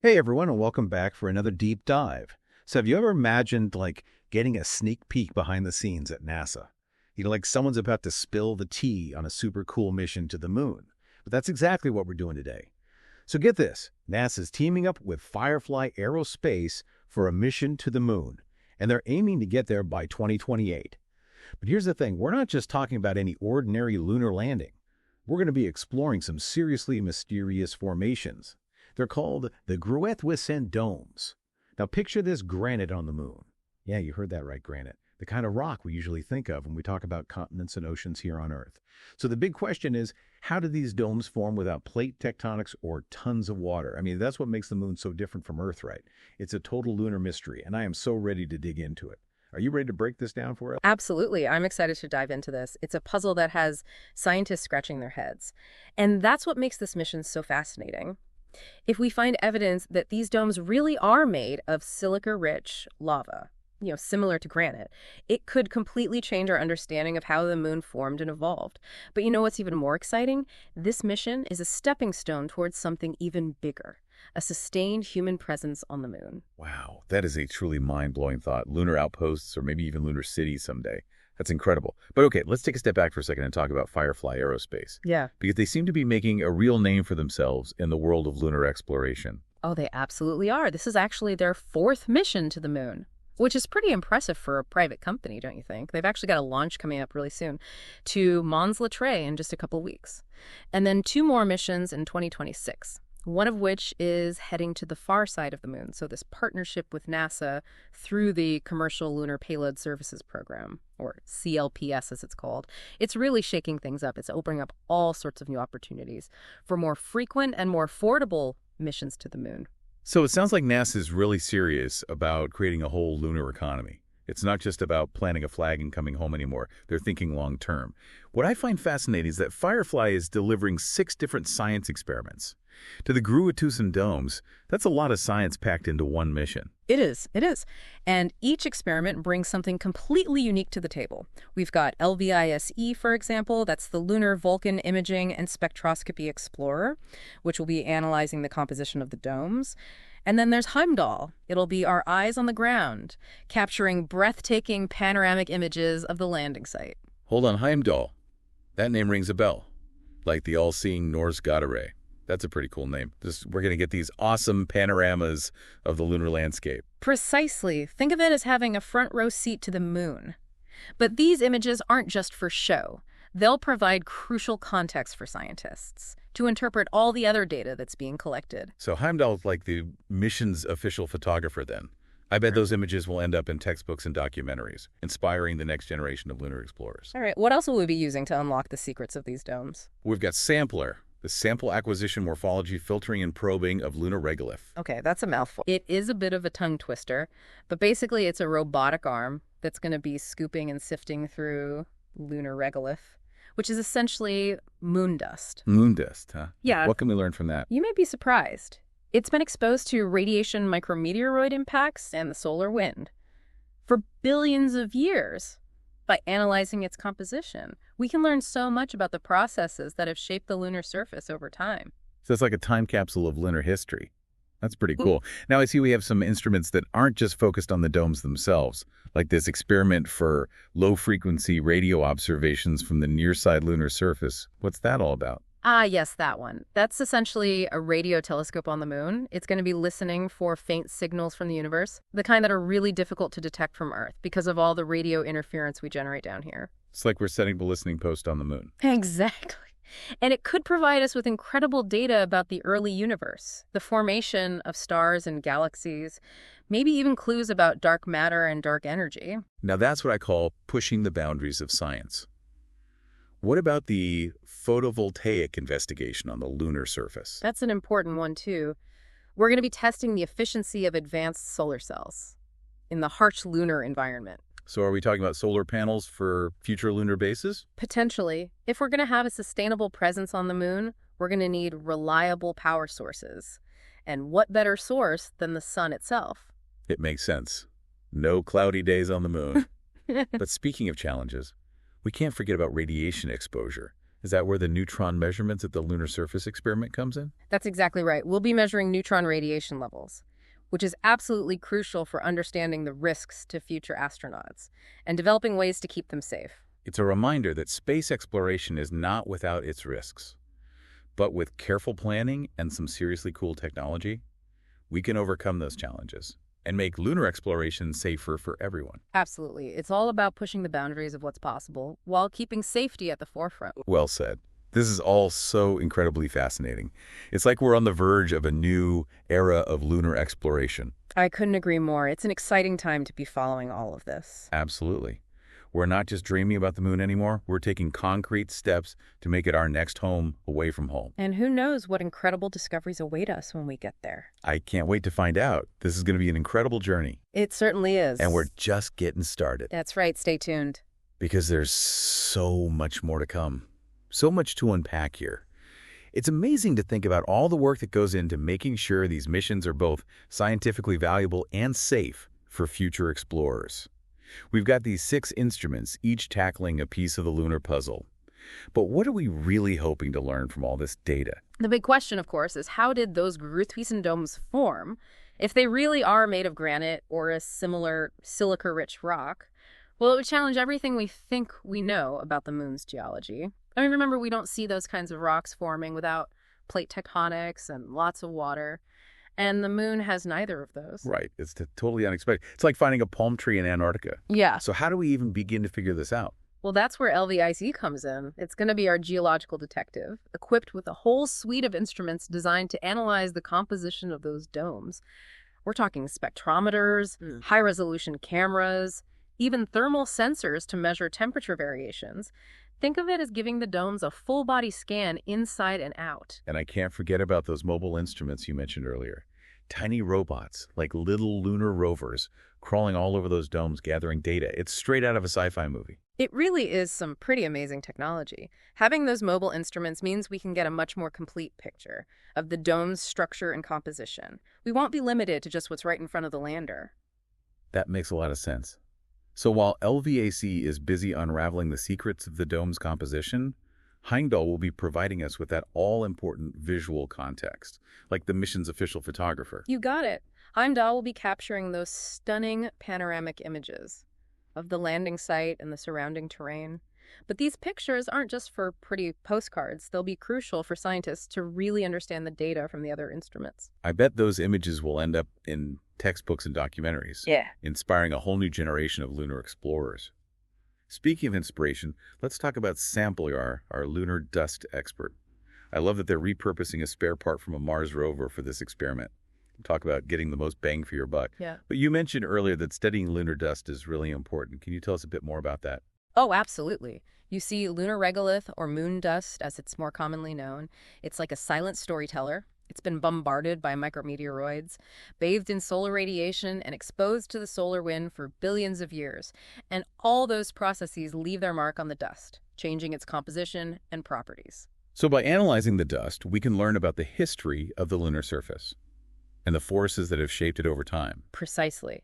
Hey everyone, and welcome back for another deep dive. So have you ever imagined getting a sneak peek behind the scenes at NASA? Like someone's about to spill the tea on a super cool mission to the moon. But that's exactly what we're doing today. So get this, NASA's teaming up with Firefly Aerospace for a mission to the moon, and they're aiming to get there by 2028. But here's the thing, we're not just talking about any ordinary lunar landing. We're going to be exploring some seriously mysterious formations. They're called the Gruet-Wissant domes. Now picture this granite on the moon. Yeah, you heard that right, granite. The kind of rock we usually think of when we talk about continents and oceans here on Earth. So the big question is, how do these domes form without plate tectonics or tons of water? I mean, that's what makes the moon so different from Earth, right? It's a total lunar mystery, and I am so ready to dig into it. Are you ready to break this down for us? Absolutely. I'm excited to dive into this. It's a puzzle that has scientists scratching their heads. And that's what makes this mission so fascinating. If we find evidence that these domes really are made of silica-rich lava, similar to granite, it could completely change our understanding of how the moon formed and evolved. But you know what's even more exciting? This mission is a stepping stone towards something even bigger, a sustained human presence on the moon. Wow, that is a truly mind-blowing thought. Lunar outposts or maybe even lunar cities someday. That's incredible. But okay, let's take a step back for a second and talk about Firefly Aerospace. Yeah. Because they seem to be making a real name for themselves in the world of lunar exploration. Oh, they absolutely are. This is actually their fourth mission to the moon, which is pretty impressive for a private company, don't you think? They've actually got a launch coming up really soon to Mons-Lettre in just a couple weeks. And then 2 more missions in 2026. One of which is heading to the far side of the moon. So this partnership with NASA through the Commercial Lunar Payload Services Program, or CLPS as it's called, it's really shaking things up. It's opening up all sorts of new opportunities for more frequent and more affordable missions to the moon. So it sounds like NASA is really serious about creating a whole lunar economy. It's not just about planting a flag and coming home anymore. They're thinking long term. What I find fascinating is that Firefly is delivering 6 different science experiments. To the Gruet-Wissant domes, that's a lot of science packed into one mission. It is. And each experiment brings something completely unique to the table. We've got LVISE, for example, that's the Lunar Vulcan Imaging and Spectroscopy Explorer, which will be analyzing the composition of the domes. And then there's Heimdall. It'll be our eyes on the ground, capturing breathtaking panoramic images of the landing site. Hold on, Heimdall. That name rings a bell. Like the all-seeing Norse god array. That's a pretty cool name. We're going to get these awesome panoramas of the lunar landscape. Precisely. Think of it as having a front row seat to the moon. But these images aren't just for show. They'll provide crucial context for scientists to interpret all the other data that's being collected. So Heimdall's like the mission's official photographer then. I bet those images will end up in textbooks and documentaries, inspiring the next generation of lunar explorers. All right, what else will we be using to unlock the secrets of these domes? We've got Sampler, the sample acquisition, morphology, filtering, and probing of lunar regolith. Okay, that's a mouthful. It is a bit of a tongue twister, but basically it's a robotic arm that's going to be scooping and sifting through lunar regolith, which is essentially moon dust. Moon dust, huh? Yeah. What can we learn from that? You may be surprised. It's been exposed to radiation micrometeoroid impacts and the solar wind for billions of years. By analyzing its composition, we can learn so much about the processes that have shaped the lunar surface over time. So it's like a time capsule of lunar history. That's pretty cool. Now I see we have some instruments that aren't just focused on the domes themselves, like this experiment for low-frequency radio observations from the near-side lunar surface. What's that all about? Ah, yes, that one. That's essentially a radio telescope on the moon. It's going to be listening for faint signals from the universe, the kind that are really difficult to detect from Earth because of all the radio interference we generate down here. It's like we're setting the listening post on the moon. Exactly. And it could provide us with incredible data about the early universe, the formation of stars and galaxies, maybe even clues about dark matter and dark energy. Now that's what I call pushing the boundaries of science. What about the photovoltaic investigation on the lunar surface? That's an important one, too. We're going to be testing the efficiency of advanced solar cells in the harsh lunar environment. So are we talking about solar panels for future lunar bases? Potentially. If we're going to have a sustainable presence on the moon, we're going to need reliable power sources. And what better source than the sun itself? It makes sense. No cloudy days on the moon. But speaking of challenges, we can't forget about radiation exposure. Is that where the neutron measurements at the lunar surface experiment comes in? That's exactly right. We'll be measuring neutron radiation levels, which is absolutely crucial for understanding the risks to future astronauts and developing ways to keep them safe. It's a reminder that space exploration is not without its risks. But with careful planning and some seriously cool technology, we can overcome those challenges and make lunar exploration safer for everyone. Absolutely. It's all about pushing the boundaries of what's possible while keeping safety at the forefront. Well said. This is all so incredibly fascinating. It's like we're on the verge of a new era of lunar exploration. I couldn't agree more. It's an exciting time to be following all of this. Absolutely. We're not just dreaming about the moon anymore. We're taking concrete steps to make it our next home away from home. And who knows what incredible discoveries await us when we get there. I can't wait to find out. This is going to be an incredible journey. It certainly is. And we're just getting started. That's right. Stay tuned. Because there's so much more to come. So much to unpack here. It's amazing to think about all the work that goes into making sure these missions are both scientifically valuable and safe for future explorers. We've got these 6 instruments, each tackling a piece of the lunar puzzle. But what are we really hoping to learn from all this data? The big question, of course, is how did those Gruithuysen domes form? If they really are made of granite or a similar silica-rich rock, well, it would challenge everything we think we know about the moon's geology. I mean, remember, we don't see those kinds of rocks forming without plate tectonics and lots of water. And the moon has neither of those. Right. It's totally unexpected. It's like finding a palm tree in Antarctica. Yeah. So how do we even begin to figure this out? Well, that's where LVIC comes in. It's going to be our geological detective, equipped with a whole suite of instruments designed to analyze the composition of those domes. We're talking spectrometers, high-resolution cameras, even thermal sensors to measure temperature variations. Think of it as giving the domes a full-body scan inside and out. And I can't forget about those mobile instruments you mentioned earlier. Tiny robots, like little lunar rovers, crawling all over those domes gathering data. It's straight out of a sci-fi movie. It really is some pretty amazing technology. Having those mobile instruments means we can get a much more complete picture of the dome's structure and composition. We won't be limited to just what's right in front of the lander. That makes a lot of sense. So while LVAC is busy unraveling the secrets of the dome's composition, Heimdall will be providing us with that all-important visual context, like the mission's official photographer. You got it. Heimdall will be capturing those stunning panoramic images of the landing site and the surrounding terrain. But these pictures aren't just for pretty postcards. They'll be crucial for scientists to really understand the data from the other instruments. I bet those images will end up in textbooks and documentaries, inspiring a whole new generation of lunar explorers. Speaking of inspiration, let's talk about Sampler, our lunar dust expert. I love that they're repurposing a spare part from a Mars rover for this experiment. Talk about getting the most bang for your buck. Yeah. But you mentioned earlier that studying lunar dust is really important. Can you tell us a bit more about that? Oh, absolutely. You see, lunar regolith, or moon dust, as it's more commonly known, it's like a silent storyteller. It's been bombarded by micrometeoroids, bathed in solar radiation, and exposed to the solar wind for billions of years. And all those processes leave their mark on the dust, changing its composition and properties. So by analyzing the dust, we can learn about the history of the lunar surface and the forces that have shaped it over time. Precisely.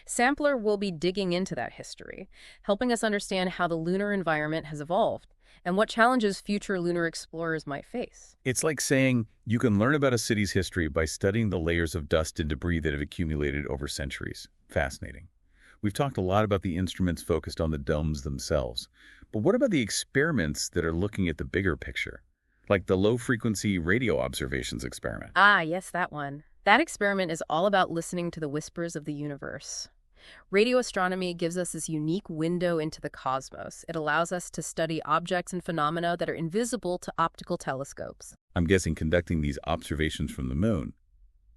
Sampler will be digging into that history, helping us understand how the lunar environment has evolved and what challenges future lunar explorers might face. It's like saying you can learn about a city's history by studying the layers of dust and debris that have accumulated over centuries. Fascinating. We've talked a lot about the instruments focused on the domes themselves, but what about the experiments that are looking at the bigger picture, like the low-frequency radio observations experiment? Ah, yes, that one. That experiment is all about listening to the whispers of the universe. Radio astronomy gives us this unique window into the cosmos. It allows us to study objects and phenomena that are invisible to optical telescopes. I'm guessing conducting these observations from the moon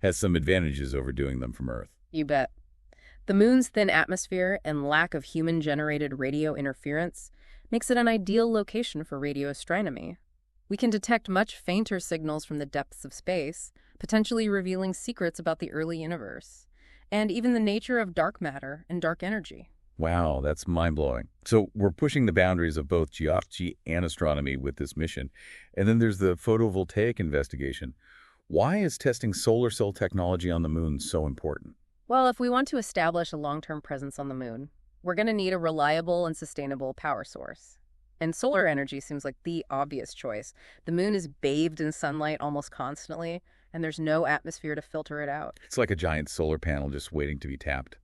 has some advantages over doing them from Earth. You bet. The moon's thin atmosphere and lack of human-generated radio interference makes it an ideal location for radio astronomy. We can detect much fainter signals from the depths of space, potentially revealing secrets about the early universe, and even the nature of dark matter and dark energy. Wow, that's mind-blowing. So we're pushing the boundaries of both geology and astronomy with this mission. And then there's the photovoltaic investigation. Why is testing solar cell technology on the moon so important? Well, if we want to establish a long-term presence on the moon, we're going to need a reliable and sustainable power source. And solar energy seems like the obvious choice. The moon is bathed in sunlight almost constantly, and there's no atmosphere to filter it out. It's like a giant solar panel just waiting to be tapped.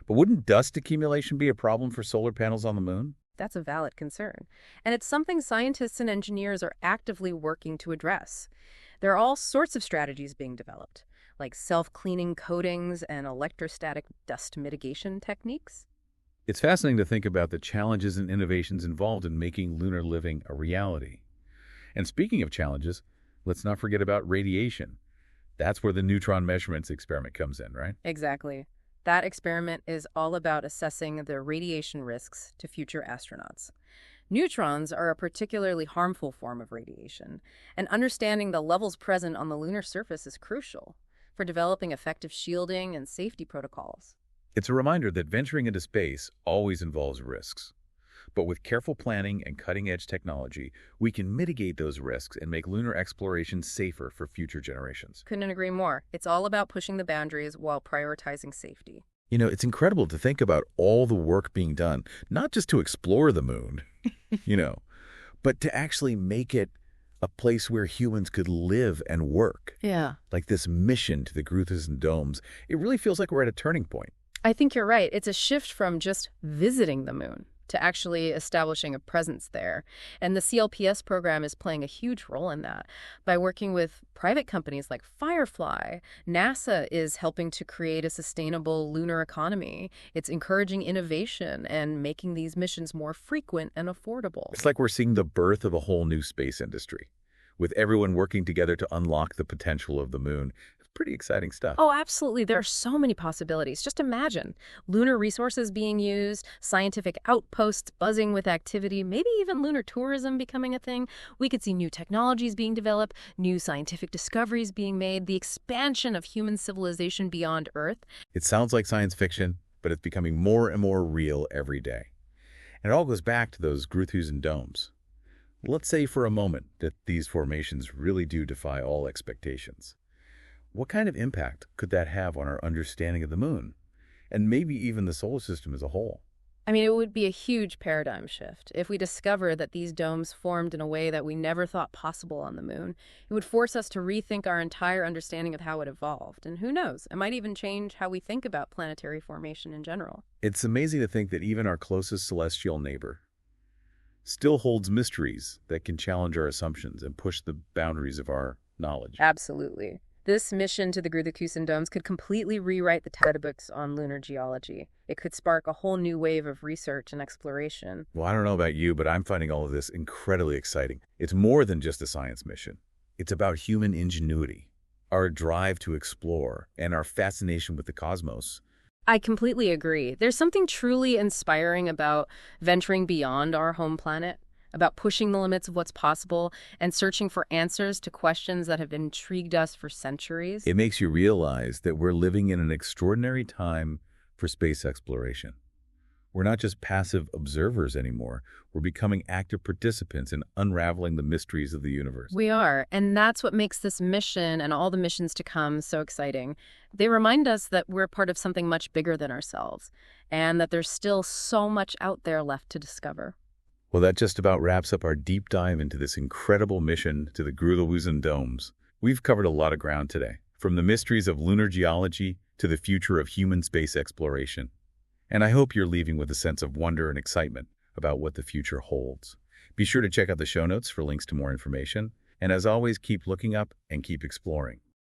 But wouldn't dust accumulation be a problem for solar panels on the moon? That's a valid concern. And it's something scientists and engineers are actively working to address. There are all sorts of strategies being developed, like self-cleaning coatings and electrostatic dust mitigation techniques. It's fascinating to think about the challenges and innovations involved in making lunar living a reality. And speaking of challenges, let's not forget about radiation. That's where the neutron measurements experiment comes in, right? Exactly. That experiment is all about assessing the radiation risks to future astronauts. Neutrons are a particularly harmful form of radiation, and understanding the levels present on the lunar surface is crucial for developing effective shielding and safety protocols. It's a reminder that venturing into space always involves risks. But with careful planning and cutting-edge technology, we can mitigate those risks and make lunar exploration safer for future generations. Couldn't agree more. It's all about pushing the boundaries while prioritizing safety. You know, it's incredible to think about all the work being done, not just to explore the moon, but to actually make it a place where humans could live and work. Yeah. Like this mission to the Gruthers and Domes, it really feels like we're at a turning point. I think you're right. It's a shift from just visiting the moon to actually establishing a presence there. And the CLPS program is playing a huge role in that. By working with private companies like Firefly, NASA is helping to create a sustainable lunar economy. It's encouraging innovation and making these missions more frequent and affordable. It's like we're seeing the birth of a whole new space industry, with everyone working together to unlock the potential of the moon. It's pretty exciting stuff. Oh, absolutely. There are so many possibilities. Just imagine lunar resources being used, scientific outposts buzzing with activity, maybe even lunar tourism becoming a thing. We could see new technologies being developed, new scientific discoveries being made, the expansion of human civilization beyond Earth. It sounds like science fiction, but it's becoming more and more real every day. And it all goes back to those Gruthers and Domes. Let's say for a moment that these formations really do defy all expectations. What kind of impact could that have on our understanding of the moon, and maybe even the solar system as a whole? I mean, it would be a huge paradigm shift. If we discover that these domes formed in a way that we never thought possible on the moon, it would force us to rethink our entire understanding of how it evolved. And who knows, it might even change how we think about planetary formation in general. It's amazing to think that even our closest celestial neighbor still holds mysteries that can challenge our assumptions and push the boundaries of our knowledge. Absolutely. This mission to the Gruthers Domes could completely rewrite the textbooks on lunar geology. It could spark a whole new wave of research and exploration. Well, I don't know about you, but I'm finding all of this incredibly exciting. It's more than just a science mission. It's about human ingenuity, our drive to explore, and our fascination with the cosmos. I completely agree. There's something truly inspiring about venturing beyond our home planet, about pushing the limits of what's possible and searching for answers to questions that have intrigued us for centuries. It makes you realize that we're living in an extraordinary time for space exploration. We're not just passive observers anymore. We're becoming active participants in unraveling the mysteries of the universe. We are, and that's what makes this mission and all the missions to come so exciting. They remind us that we're part of something much bigger than ourselves, and that there's still so much out there left to discover. Well, that just about wraps up our deep dive into this incredible mission to the Gruthers and Domes. We've covered a lot of ground today, from the mysteries of lunar geology to the future of human space exploration. And I hope you're leaving with a sense of wonder and excitement about what the future holds. Be sure to check out the show notes for links to more information. And as always, keep looking up and keep exploring.